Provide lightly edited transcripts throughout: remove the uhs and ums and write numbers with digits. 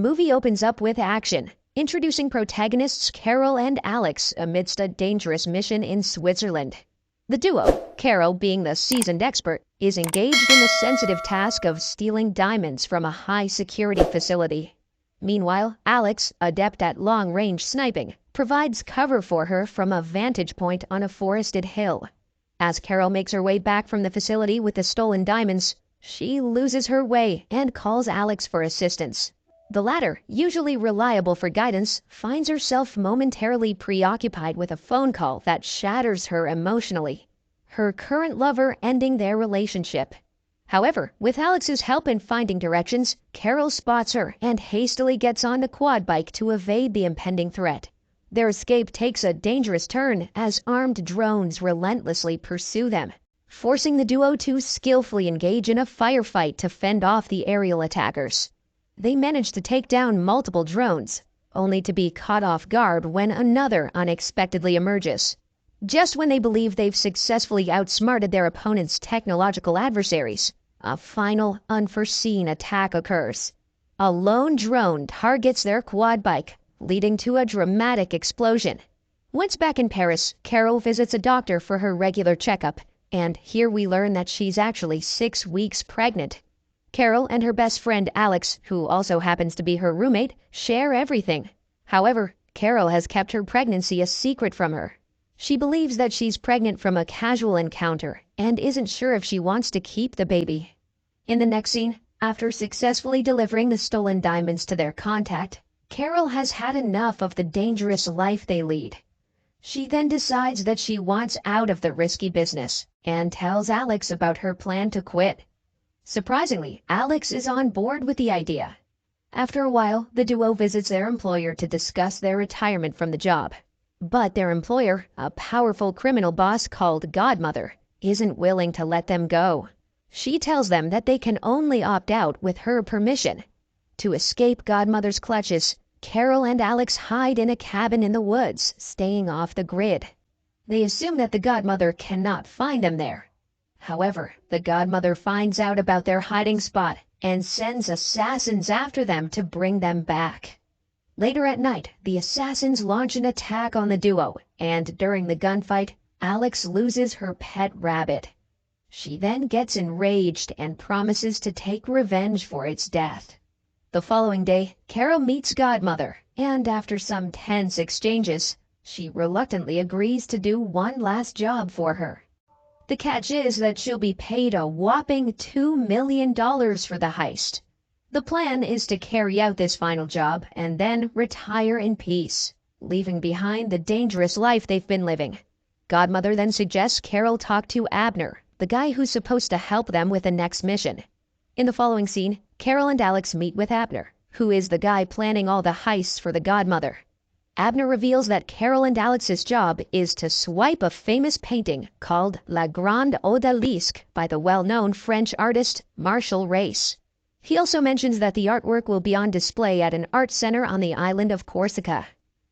movie opens up with action, introducing protagonists Carol and Alex amidst a dangerous mission in Switzerland. The duo, Carol being the seasoned expert, is engaged in the sensitive task of stealing diamonds from a high-security facility. Meanwhile, Alex, adept at long-range sniping, provides cover for her from a vantage point on a forested hill. As Carol makes her way back from the facility with the stolen diamonds, she loses her way and calls Alex for assistance. The latter, usually reliable for guidance, finds herself momentarily preoccupied with a phone call that shatters her emotionally, her current lover ending their relationship. However, with Alex's help in finding directions, Carol spots her and hastily gets on the quad bike to evade the impending threat. Their escape takes a dangerous turn as armed drones relentlessly pursue them, forcing the duo to skillfully engage in a firefight to fend off the aerial attackers. They manage to take down multiple drones, only to be caught off guard when another unexpectedly emerges. Just when they believe they've successfully outsmarted their opponent's technological adversaries, a final, unforeseen attack occurs. A lone drone targets their quad bike, leading to a dramatic explosion. Once back in Paris, Carol visits a doctor for her regular checkup, and here we learn that she's actually 6 weeks pregnant. Carol and her best friend Alex, who also happens to be her roommate, share everything. However, Carol has kept her pregnancy a secret from her. She believes that she's pregnant from a casual encounter and isn't sure if she wants to keep the baby. In the next scene, after successfully delivering the stolen diamonds to their contact, Carol has had enough of the dangerous life they lead. She then decides that she wants out of the risky business and tells Alex about her plan to quit. Surprisingly, Alex is on board with the idea. After a while, the duo visits their employer to discuss their retirement from the job. But their employer, a powerful criminal boss called Godmother, isn't willing to let them go. She tells them that they can only opt out with her permission. To escape Godmother's clutches, Carol and Alex hide in a cabin in the woods, staying off the grid. They assume that the Godmother cannot find them there. However, the Godmother finds out about their hiding spot and sends assassins after them to bring them back. Later at night, the assassins launch an attack on the duo, and during the gunfight, Alex loses her pet rabbit. She then gets enraged and promises to take revenge for its death. The following day, Carol meets Godmother, and after some tense exchanges, she reluctantly agrees to do one last job for her. The catch is that she'll be paid a whopping $2 million for the heist. The plan is to carry out this final job and then retire in peace, leaving behind the dangerous life they've been living. Godmother then suggests Carol talk to Abner, the guy who's supposed to help them with the next mission. In the following scene, Carol and Alex meet with Abner, who is the guy planning all the heists for the Godmother. Abner reveals that Carol and Alex's job is to swipe a famous painting called La Grande Odalisque by the well-known French artist Martial Race. He also mentions that the artwork will be on display at an art center on the island of Corsica.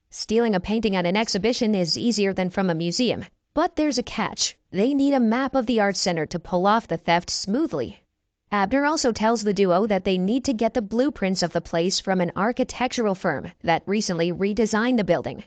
Stealing a painting at an exhibition is easier than from a museum, but there's a catch. They need a map of the art center to pull off the theft smoothly. Abner also tells the duo that they need to get the blueprints of the place from an architectural firm that recently redesigned the building.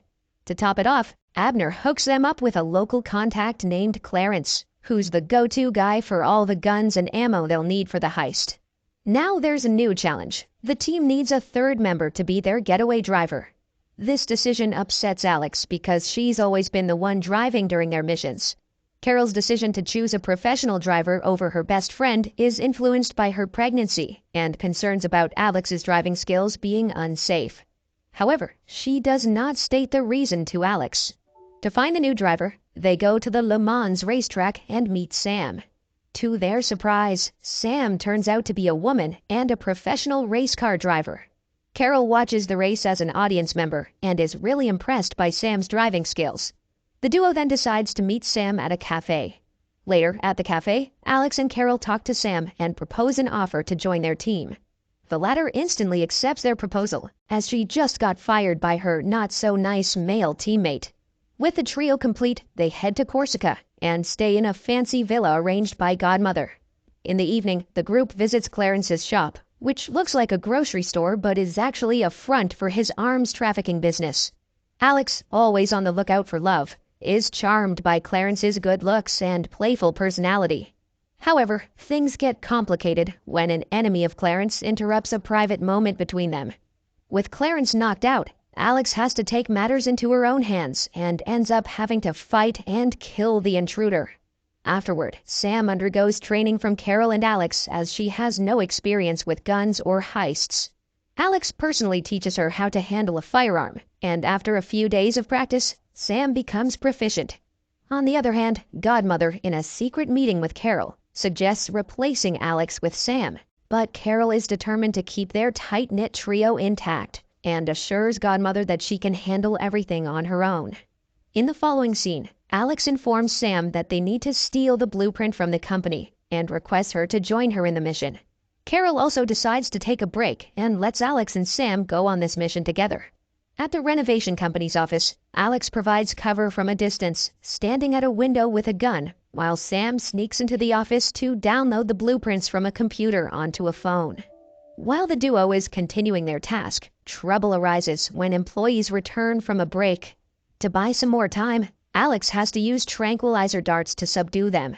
To top it off, Abner hooks them up with a local contact named Clarence, who's the go-to guy for all the guns and ammo they'll need for the heist. Now there's a new challenge. The team needs a third member to be their getaway driver. This decision upsets Alex because she's always been the one driving during their missions. Carol's decision to choose a professional driver over her best friend is influenced by her pregnancy and concerns about Alex's driving skills being unsafe. However, she does not state the reason to Alex. To find the new driver, they go to the Le Mans racetrack and meet Sam. To their surprise, Sam turns out to be a woman and a professional race car driver. Carol watches the race as an audience member and is really impressed by Sam's driving skills. The duo then decides to meet Sam at a cafe. Later, at the cafe, Alex and Carol talk to Sam and propose an offer to join their team. The latter instantly accepts their proposal, as she just got fired by her not-so-nice male teammate. With the trio complete, they head to Corsica and stay in a fancy villa arranged by Godmother. In the evening, the group visits Clarence's shop, which looks like a grocery store but is actually a front for his arms trafficking business. Alex, always on the lookout for love, is charmed by Clarence's good looks and playful personality. However, things get complicated when an enemy of Clarence interrupts a private moment between them. With Clarence knocked out, Alex has to take matters into her own hands and ends up having to fight and kill the intruder. Afterward, Sam undergoes training from Carol and Alex as she has no experience with guns or heists. Alex personally teaches her how to handle a firearm, and after a few days of practice, Sam becomes proficient. On the other hand, Godmother, in a secret meeting with Carol, suggests replacing Alex with Sam, but Carol is determined to keep their tight-knit trio intact and assures Godmother that she can handle everything on her own. In the following scene, Alex informs Sam that they need to steal the blueprint from the company and requests her to join her in the mission. Carol also decides to take a break and lets Alex and Sam go on this mission together. At the renovation company's office, Alex provides cover from a distance, standing at a window with a gun, while Sam sneaks into the office to download the blueprints from a computer onto a phone. While the duo is continuing their task, trouble arises when employees return from a break. To buy some more time, Alex has to use tranquilizer darts to subdue them.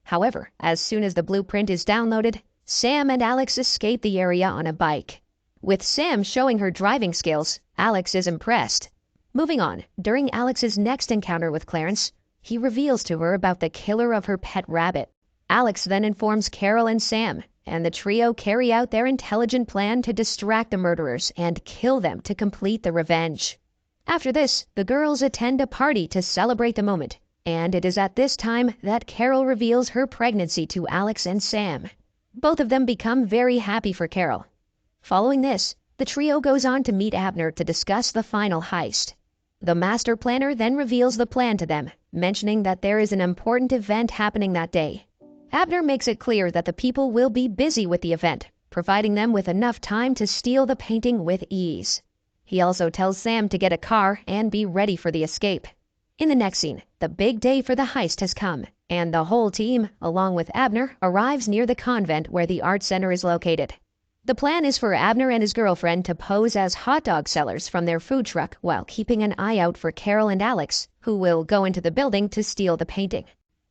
However, as soon as the blueprint is downloaded, Sam and Alex escape the area on a bike. With Sam showing her driving skills, Alex is impressed. Moving on, during Alex's next encounter with Clarence, he reveals to her about the killer of her pet rabbit. Alex then informs Carol and Sam, and the trio carry out their intelligent plan to distract the murderers and kill them to complete the revenge. After this, the girls attend a party to celebrate the moment, and it is at this time that Carol reveals her pregnancy to Alex and Sam. Both of them become very happy for Carol. Following this, the trio goes on to meet Abner to discuss the final heist. The master planner then reveals the plan to them, mentioning that there is an important event happening that day. Abner makes it clear that the people will be busy with the event, providing them with enough time to steal the painting with ease. He also tells Sam to get a car and be ready for the escape. In the next scene, the big day for the heist has come, and the whole team, along with Abner, arrives near the convent where the art center is located. The plan is for Abner and his girlfriend to pose as hot dog sellers from their food truck while keeping an eye out for Carol and Alex, who will go into the building to steal the painting.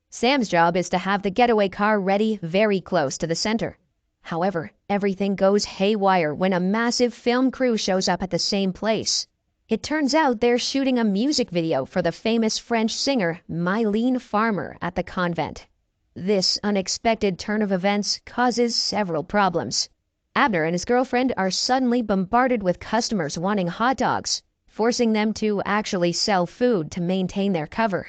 Sam's job is to have the getaway car ready very close to the center. However, everything goes haywire when a massive film crew shows up at the same place. It turns out they're shooting a music video for the famous French singer Mylène Farmer at the convent. This unexpected turn of events causes several problems. Abner and his girlfriend are suddenly bombarded with customers wanting hot dogs, forcing them to actually sell food to maintain their cover.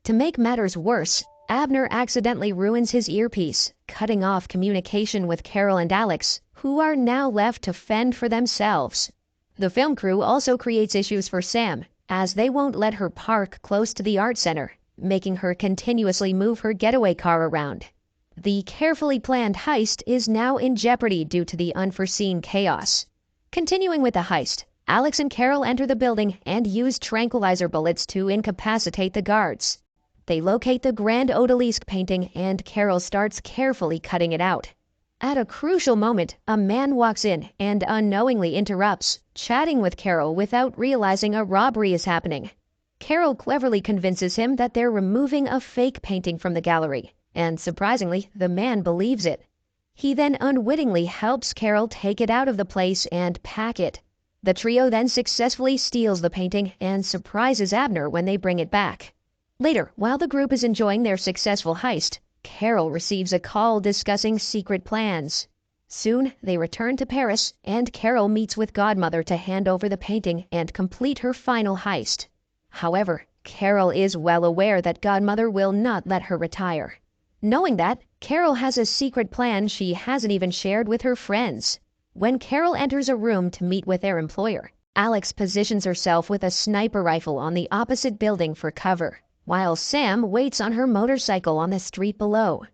To make matters worse, Abner accidentally ruins his earpiece, cutting off communication with Carol and Alex, who are now left to fend for themselves. The film crew also creates issues for Sam, as they won't let her park close to the art center, making her continuously move her getaway car around. The carefully planned heist is now in jeopardy due to the unforeseen chaos. Continuing with the heist, Alex and Carol enter the building and use tranquilizer bullets to incapacitate the guards. They locate the Grand Odalisque painting and Carol starts carefully cutting it out. At a crucial moment, a man walks in and unknowingly interrupts, chatting with Carol without realizing a robbery is happening. Carol cleverly convinces him that they're removing a fake painting from the gallery, and surprisingly, the man believes it. He then unwittingly helps Carol take it out of the place and pack it. The trio then successfully steals the painting and surprises Abner when they bring it back. Later, while the group is enjoying their successful heist, Carol receives a call discussing secret plans. Soon, they return to Paris, and Carol meets with Godmother to hand over the painting and complete her final heist. However, Carol is well aware that Godmother will not let her retire. Knowing that, Carol has a secret plan she hasn't even shared with her friends. When Carol enters a room to meet with their employer, Alex positions herself with a sniper rifle on the opposite building for cover, while Sam waits on her motorcycle on the street below.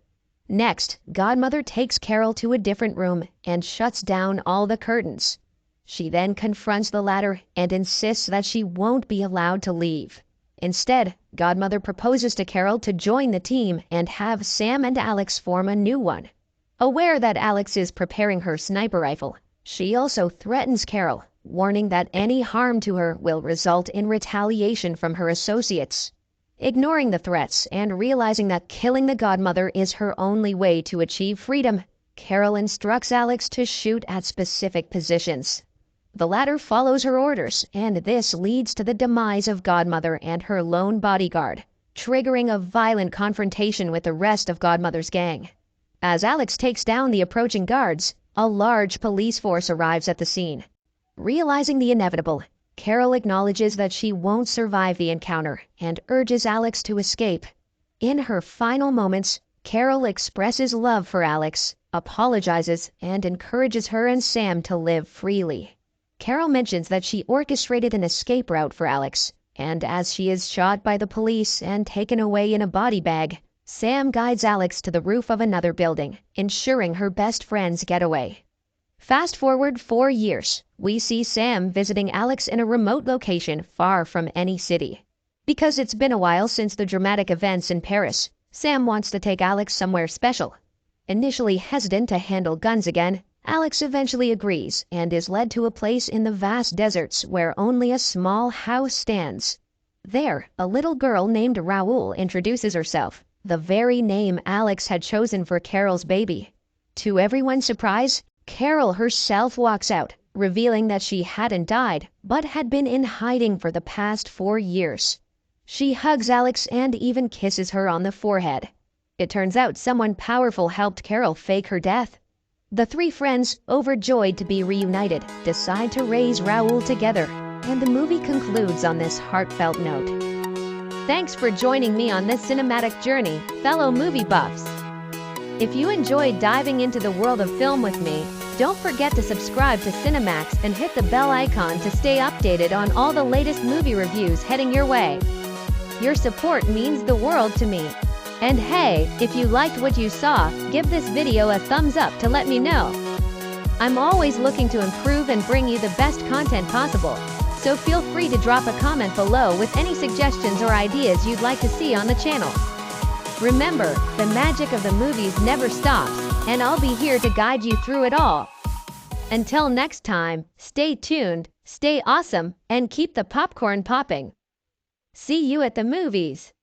Next, Godmother takes Carol to a different room and shuts down all the curtains. She then confronts the latter and insists that she won't be allowed to leave. Instead, Godmother proposes to Carol to join the team and have Sam and Alex form a new one. Aware that Alex is preparing her sniper rifle, she also threatens Carol, warning that any harm to her will result in retaliation from her associates. Ignoring the threats and realizing that killing the godmother is her only way to achieve freedom, Carol instructs Alex to shoot at specific positions. The latter follows her orders, and this leads to the demise of Godmother and her lone bodyguard, triggering a violent confrontation with the rest of Godmother's gang. As Alex takes down the approaching guards, a large police force arrives at the scene. Realizing the inevitable, Carol acknowledges that she won't survive the encounter and urges Alex to escape. In her final moments, Carol expresses love for Alex, apologizes, and encourages her and Sam to live freely. Carol mentions that she orchestrated an escape route for Alex, and as she is shot by the police and taken away in a body bag, Sam guides Alex to the roof of another building, ensuring her best friend's getaway. Fast forward 4 years, we see Sam visiting Alex in a remote location far from any city. Because it's been a while since the dramatic events in Paris, Sam wants to take Alex somewhere special. Initially hesitant to handle guns again, Alex eventually agrees and is led to a place in the vast deserts where only a small house stands. There, a little girl named Raoul introduces herself, the very name Alex had chosen for Carol's baby. To everyone's surprise, Carol herself walks out, revealing that she hadn't died, but had been in hiding for the past 4 years. She hugs Alex and even kisses her on the forehead. It turns out someone powerful helped Carol fake her death. The 3 friends, overjoyed to be reunited, decide to raise Raoul together, and the movie concludes on this heartfelt note. Thanks for joining me on this cinematic journey, fellow movie buffs. If you enjoyed diving into the world of film with me, don't forget to subscribe to Cinemax and hit the bell icon to stay updated on all the latest movie reviews heading your way. Your support means the world to me. And hey, if you liked what you saw, give this video a thumbs up to let me know. I'm always looking to improve and bring you the best content possible, so feel free to drop a comment below with any suggestions or ideas you'd like to see on the channel. Remember, the magic of the movies never stops, and I'll be here to guide you through it all. Until next time, stay tuned, stay awesome, and keep the popcorn popping. See you at the movies!